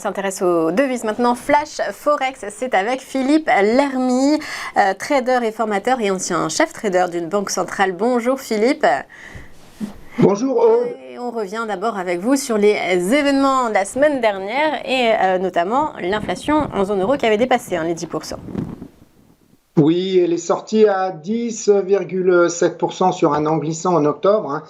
s'intéresse aux devises maintenant. Flash Forex, c'est avec Philippe Lermy, trader et formateur et ancien chef trader d'une banque centrale. Bonjour Philippe. Bonjour Aude. Et on revient d'abord avec vous sur les événements de la semaine dernière et notamment l'inflation en zone euro qui avait dépassé les 10%. Oui, elle est sortie à 10,7% sur un an glissant en octobre.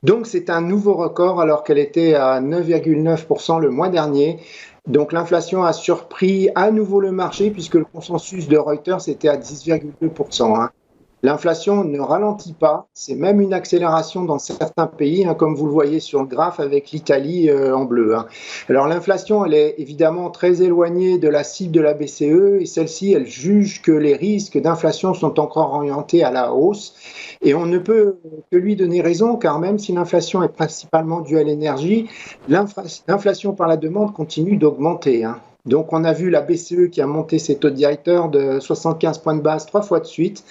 Donc c'est un nouveau record alors qu'elle était à 9,9% le mois dernier. Donc l'inflation a surpris à nouveau le marché puisque le consensus de Reuters était à 10,2%. L'inflation ne ralentit pas, c'est même une accélération dans certains pays, comme vous le voyez sur le graphe avec l'Italie en bleu. Alors l'inflation, elle est évidemment très éloignée de la cible de la BCE et celle-ci, elle juge que les risques d'inflation sont encore orientés à la hausse et on ne peut que lui donner raison car même si l'inflation est principalement due à l'énergie, l'inflation par la demande continue d'augmenter. Donc on a vu la BCE qui a monté ses taux directeurs de 75 points de base 3 fois de suite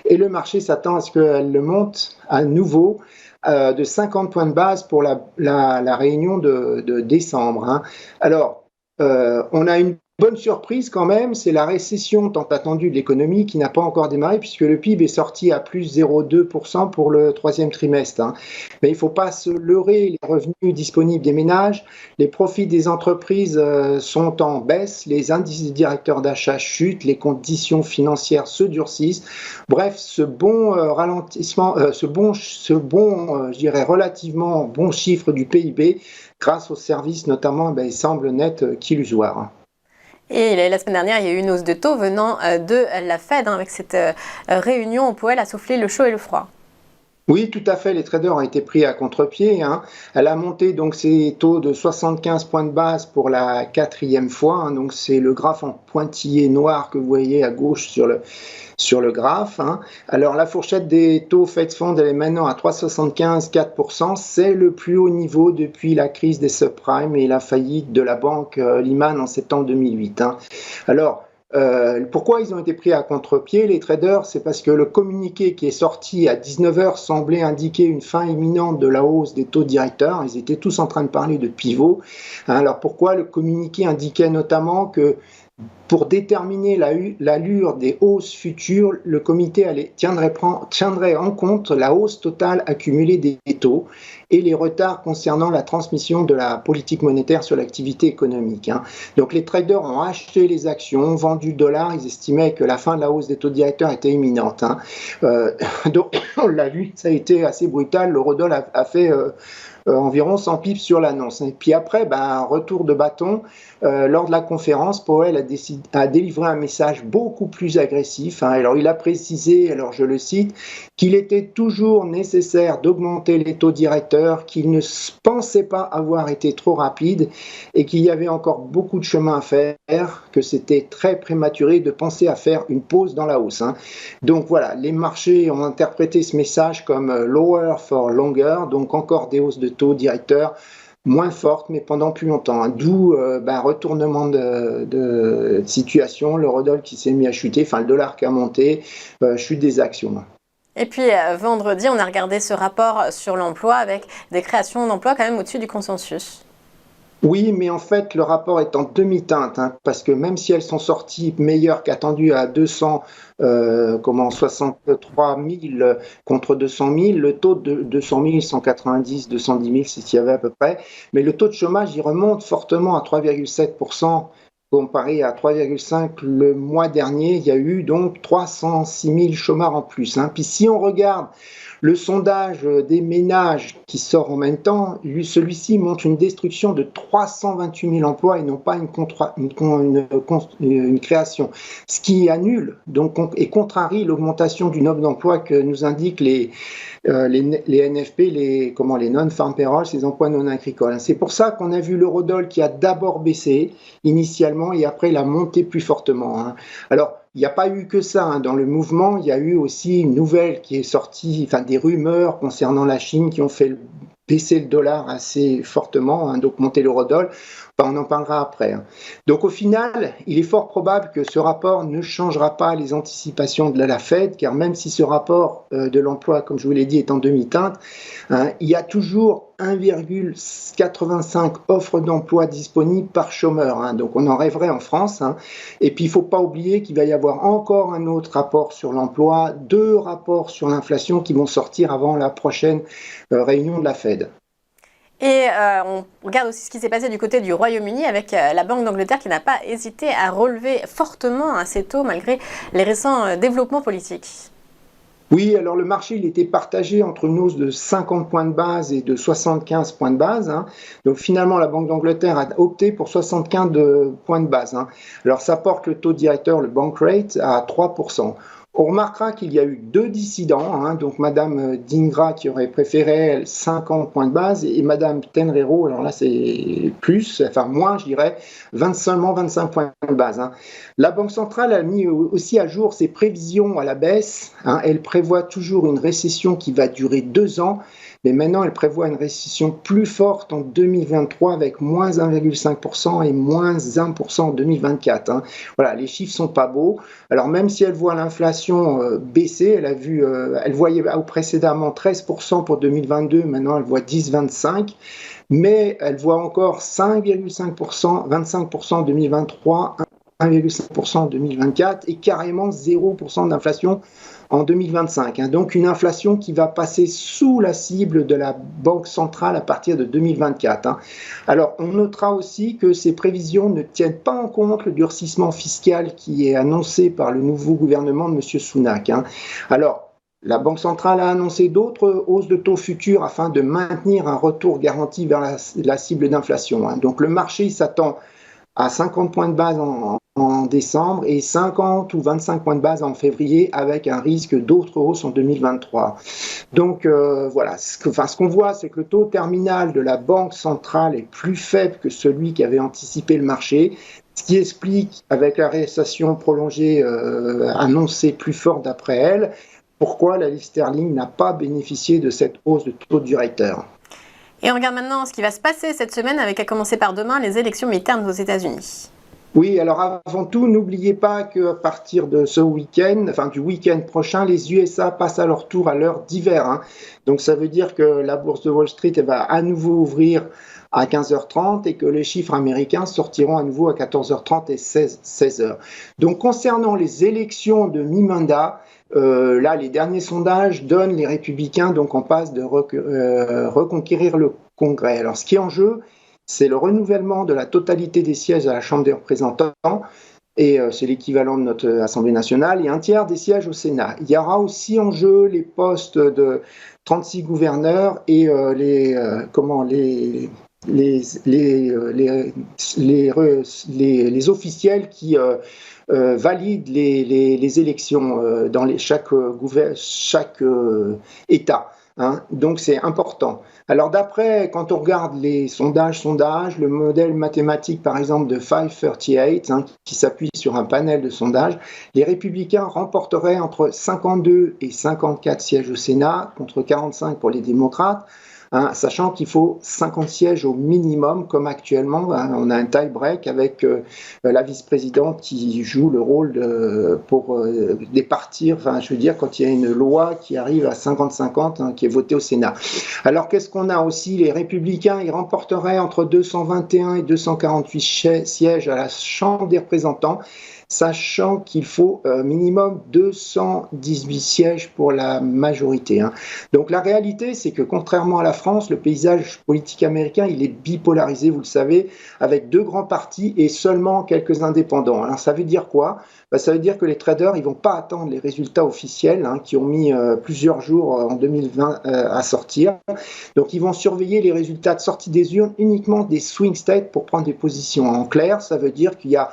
et le marché s'attend à ce qu'elle le monte à nouveau de 50 points de base pour la réunion de décembre. Alors on a une bonne surprise quand même, c'est la récession tant attendue de l'économie qui n'a pas encore démarré puisque le PIB est sorti à plus 0,2% pour le troisième trimestre. Mais il ne faut pas se leurrer, les revenus disponibles des ménages, les profits des entreprises sont en baisse, les indices des directeurs d'achat chutent, les conditions financières se durcissent. Bref, ce bon ralentissement, je dirais relativement bon chiffre du PIB, grâce aux services notamment, il semble net qu'illusoire. Et la semaine dernière, il y a eu une hausse de taux venant de la Fed. Avec cette réunion, on pouvait la souffler le chaud et le froid. Oui, tout à fait. Les traders ont été pris à contre-pied. Elle a monté donc ses taux de 75 points de base pour la quatrième fois. Donc c'est le graphe en pointillé noir que vous voyez à gauche sur le graphe. Alors la fourchette des taux Fed Fund, elle est maintenant à 3,75, 4%. C'est le plus haut niveau depuis la crise des subprimes et la faillite de la banque Lehman en septembre 2008. Alors, pourquoi ils ont été pris à contre-pied, les traders? C'est parce que le communiqué qui est sorti à 19h semblait indiquer une fin imminente de la hausse des taux directeurs. Ils étaient tous en train de parler de pivot. Alors pourquoi? Le communiqué indiquait notamment que pour déterminer l'allure des hausses futures, le comité tiendrait en compte la hausse totale accumulée des taux et les retards concernant la transmission de la politique monétaire sur l'activité économique. Donc les traders ont acheté les actions, ont vendu dollars, ils estimaient que la fin de la hausse des taux directeurs était imminente. Donc on l'a vu, ça a été assez brutal, l'eurodoll a fait environ 100 pips sur l'annonce. Et puis après, retour de bâton, lors de la conférence, Powell a délivré un message beaucoup plus agressif. Alors il a précisé, alors je le cite, qu'il était toujours nécessaire d'augmenter les taux directeurs, qu'il ne pensait pas avoir été trop rapide et qu'il y avait encore beaucoup de chemin à faire, que c'était très prématuré de penser à faire une pause dans la hausse. Donc voilà, les marchés ont interprété ce message comme lower for longer, donc encore des hausses de taux directeurs moins fortes, mais pendant plus longtemps. D'où un retournement de situation, l'eurodoll qui s'est mis à chuter, le dollar qui a monté, chute des actions. Et puis vendredi, on a regardé ce rapport sur l'emploi avec des créations d'emplois quand même au-dessus du consensus. Oui, mais en fait, le rapport est en demi-teinte, parce que même si elles sont sorties meilleures qu'attendues à 63 000 contre 200 000, le taux de 200 000, 190, 210 000, c'est ce qu'il y avait à peu près, mais le taux de chômage, il remonte fortement à 3,7%. Comparé à 3,5 le mois dernier, il y a eu donc 306 000 chômeurs en plus. Puis si on regarde le sondage des ménages qui sort en même temps, celui-ci montre une destruction de 328 000 emplois et non pas une création. Ce qui annule donc, et contrarie l'augmentation du nombre d'emplois que nous indiquent les NFP, les non-farm payrolls, ces emplois non agricoles. C'est pour ça qu'on a vu l'eurodoll qui a d'abord baissé initialement et après il a monté plus fortement. Alors, il n'y a pas eu que ça. Dans le mouvement, il y a eu aussi une nouvelle qui est sortie, des rumeurs concernant la Chine qui ont fait baisser le dollar assez fortement, donc monter l'eurodoll. Enfin, on en parlera après. Hein. Donc au final, il est fort probable que ce rapport ne changera pas les anticipations de la Fed, car même si ce rapport de l'emploi, comme je vous l'ai dit, est en demi-teinte, hein, il y a toujours 1,85 offres d'emploi disponibles par chômeur. Hein. Donc on en rêverait en France. Hein. Et puis il ne faut pas oublier qu'il va y avoir encore un autre rapport sur l'emploi, 2 rapports sur l'inflation qui vont sortir avant la prochaine réunion de la Fed. Et on regarde aussi ce qui s'est passé du côté du Royaume-Uni avec la Banque d'Angleterre qui n'a pas hésité à relever fortement ses taux malgré les récents développements politiques. Oui, alors le marché il était partagé entre une hausse de 50 points de base et de 75 points de base. Hein. Donc finalement, la Banque d'Angleterre a opté pour 75 points de base. Hein. Alors ça porte le taux directeur, le bank rate, à 3%. On remarquera qu'il y a eu 2 dissidents, hein, donc Madame Dingra qui aurait préféré 50 points de base et Madame Tenrero, alors là c'est plus, enfin moins je dirais, seulement 25 points de base. Hein. La Banque centrale a mis aussi à jour ses prévisions à la baisse. Hein, elle prévoit toujours une récession qui va durer 2 ans. Mais maintenant, elle prévoit une récession plus forte en 2023 avec moins 1,5% et moins 1% en 2024. Hein. Voilà, les chiffres sont pas beaux. Alors même si elle voit l'inflation baisser, elle voyait précédemment 13% pour 2022, maintenant elle voit 10,25%, mais elle voit encore 5,5%, 25% en 2023, 1,5% en 2024 et carrément 0% d'inflation en 2025. Hein. Donc une inflation qui va passer sous la cible de la Banque centrale à partir de 2024. Hein. Alors on notera aussi que ces prévisions ne tiennent pas en compte le durcissement fiscal qui est annoncé par le nouveau gouvernement de M. Sunak. Hein. Alors la Banque centrale a annoncé d'autres hausses de taux futures afin de maintenir un retour garanti vers la cible d'inflation. Hein. Donc le marché s'attend à 50 points de base en décembre et 50 ou 25 points de base en février avec un risque d'autres hausses en 2023. Donc voilà, ce qu'on voit, c'est que le taux terminal de la Banque centrale est plus faible que celui qui avait anticipé le marché, ce qui explique, avec la récession prolongée annoncée plus forte d'après elle, pourquoi la livre sterling n'a pas bénéficié de cette hausse de taux directeur. Et on regarde maintenant ce qui va se passer cette semaine avec, à commencer par demain, les élections midterms aux États-Unis. Oui, alors avant tout, n'oubliez pas qu'à partir de ce week-end, enfin du week-end prochain, les USA passent à leur tour à l'heure d'hiver. Hein. Donc ça veut dire que la bourse de Wall Street va à nouveau ouvrir à 15h30 et que les chiffres américains sortiront à nouveau à 14h30 et 16h. Donc concernant les élections de mi-mandat, là, les derniers sondages donnent les républicains donc en passe de reconquérir le Congrès. Alors, ce qui est en jeu, c'est le renouvellement de la totalité des sièges à la Chambre des représentants, et c'est l'équivalent de notre Assemblée nationale, et un tiers des sièges au Sénat. Il y aura aussi en jeu les postes de 36 gouverneurs et les officiels qui valident les élections dans chaque État. Hein. Donc c'est important. Alors d'après, quand on regarde les sondages, le modèle mathématique par exemple de 538, hein, qui s'appuie sur un panel de sondages, les républicains remporteraient entre 52 et 54 sièges au Sénat contre 45 pour les démocrates. Hein, sachant qu'il faut 50 sièges au minimum, comme actuellement, hein, on a un tie-break avec la vice-présidente qui joue le rôle pour départir, enfin, je veux dire, quand il y a une loi qui arrive à 50-50, hein, qui est votée au Sénat. Alors, qu'est-ce qu'on a aussi? Les républicains, ils remporteraient entre 221 et 248 sièges à la Chambre des représentants, sachant qu'il faut minimum 218 sièges pour la majorité. Hein. Donc la réalité, c'est que contrairement à la France, le paysage politique américain, il est bipolarisé, vous le savez, avec 2 grands partis et seulement quelques indépendants. Alors ça veut dire quoi? Ça veut dire que les traders, ils ne vont pas attendre les résultats officiels, hein, qui ont mis plusieurs jours en 2020 à sortir. Donc ils vont surveiller les résultats de sortie des urnes uniquement des swing states pour prendre des positions. En clair, ça veut dire qu'il y a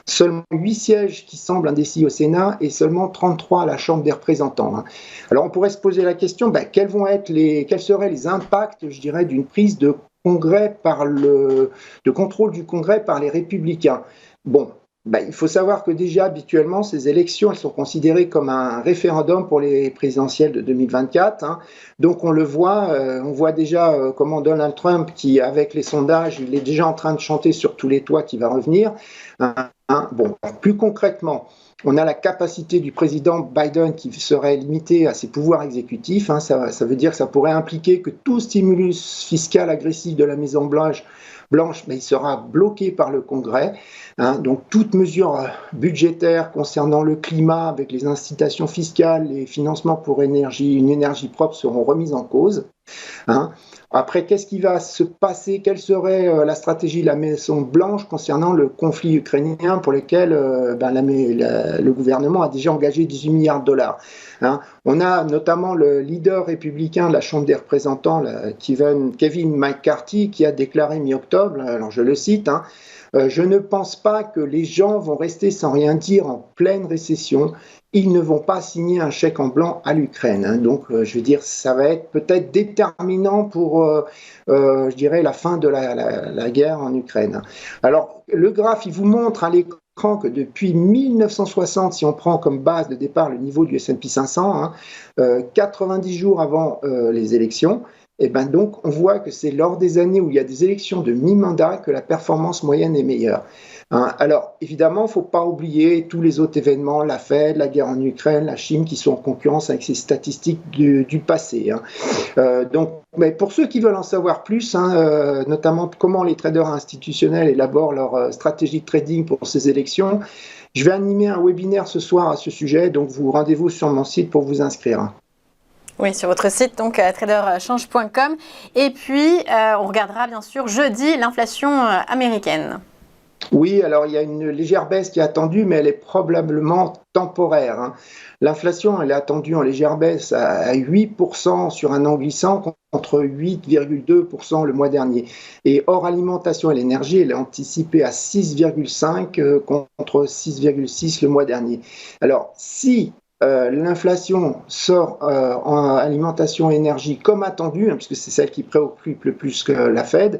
seulement 8 sièges qui semblent indécis au Sénat et seulement 33 à la Chambre des représentants. Alors on pourrait se poser la question, quels seraient les impacts, je dirais, d'une prise de contrôle du Congrès par les républicains? Bon, Il faut savoir que déjà, habituellement, ces élections, elles sont considérées comme un référendum pour les présidentielles de 2024. Hein. Donc on voit déjà comment Donald Trump, qui avec les sondages, il est déjà en train de chanter sur tous les toits qu'il va revenir. Bon, plus concrètement, on a la capacité du président Biden qui serait limitée à ses pouvoirs exécutifs. Hein. Ça veut dire que ça pourrait impliquer que tout stimulus fiscal agressif de la Maison-Blanche, il sera bloqué par le Congrès. Hein, donc, toute mesure budgétaire concernant le climat, avec les incitations fiscales, les financements pour une énergie propre seront remises en cause. Hein. Après, qu'est-ce qui va se passer? Quelle serait la stratégie de la Maison-Blanche concernant le conflit ukrainien pour lequel le gouvernement a déjà engagé 18 milliards de dollars? Hein. On a notamment le leader républicain de la Chambre des représentants, Kevin McCarthy, qui a déclaré mi-octobre, alors je le cite, hein, je ne pense pas que les gens vont rester sans rien dire en pleine récession. Ils ne vont pas signer un chèque en blanc à l'Ukraine. Hein. Donc, je veux dire, ça va être peut-être déterminant pour, je dirais, la fin de la guerre en Ukraine. Alors, le graphe, il vous montre à l'écran que depuis 1960, si on prend comme base de départ le niveau du S&P 500, hein, 90 jours avant les élections, et donc on voit que c'est lors des années où il y a des élections de mi-mandat que la performance moyenne est meilleure. Hein, alors évidemment, il ne faut pas oublier tous les autres événements, la Fed, la guerre en Ukraine, la Chine qui sont en concurrence avec ces statistiques du passé. Hein. Mais pour ceux qui veulent en savoir plus, hein, notamment comment les traders institutionnels élaborent leur stratégie de trading pour ces élections, je vais animer un webinaire ce soir à ce sujet, donc vous rendez-vous sur mon site pour vous inscrire. Hein. Oui, sur votre site, donc traderchange.com. Et puis, on regardera bien sûr jeudi l'inflation américaine. Oui, alors il y a une légère baisse qui est attendue, mais elle est probablement temporaire. Hein. L'inflation, elle est attendue en légère baisse à 8% sur un an glissant contre 8,2% le mois dernier. Et hors alimentation et l'énergie, elle est anticipée à 6,5 contre 6,6 le mois dernier. Alors, si l'inflation sort en alimentation et énergie comme attendu, hein, puisque c'est celle qui préoccupe le plus que la Fed,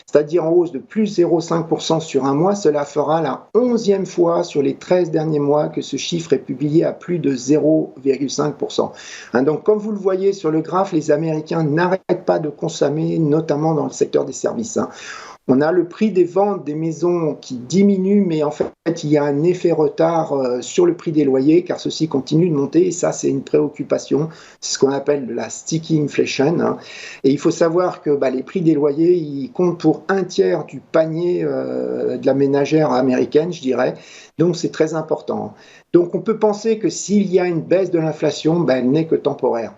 c'est-à-dire en hausse de plus 0,5% sur un mois, cela fera la 11e fois sur les 13 derniers mois que ce chiffre est publié à plus de 0,5%. Hein, donc comme vous le voyez sur le graphe, les Américains n'arrêtent pas de consommer, notamment dans le secteur des services. Hein. On a le prix des ventes des maisons qui diminue, mais en fait, il y a un effet retard sur le prix des loyers, car ceux-ci continuent de monter, et ça, c'est une préoccupation. C'est ce qu'on appelle de la sticky inflation. Hein. Et il faut savoir que les prix des loyers, ils comptent pour un tiers du panier de la ménagère américaine, je dirais. Donc, c'est très important. Donc, on peut penser que s'il y a une baisse de l'inflation, elle n'est que temporaire.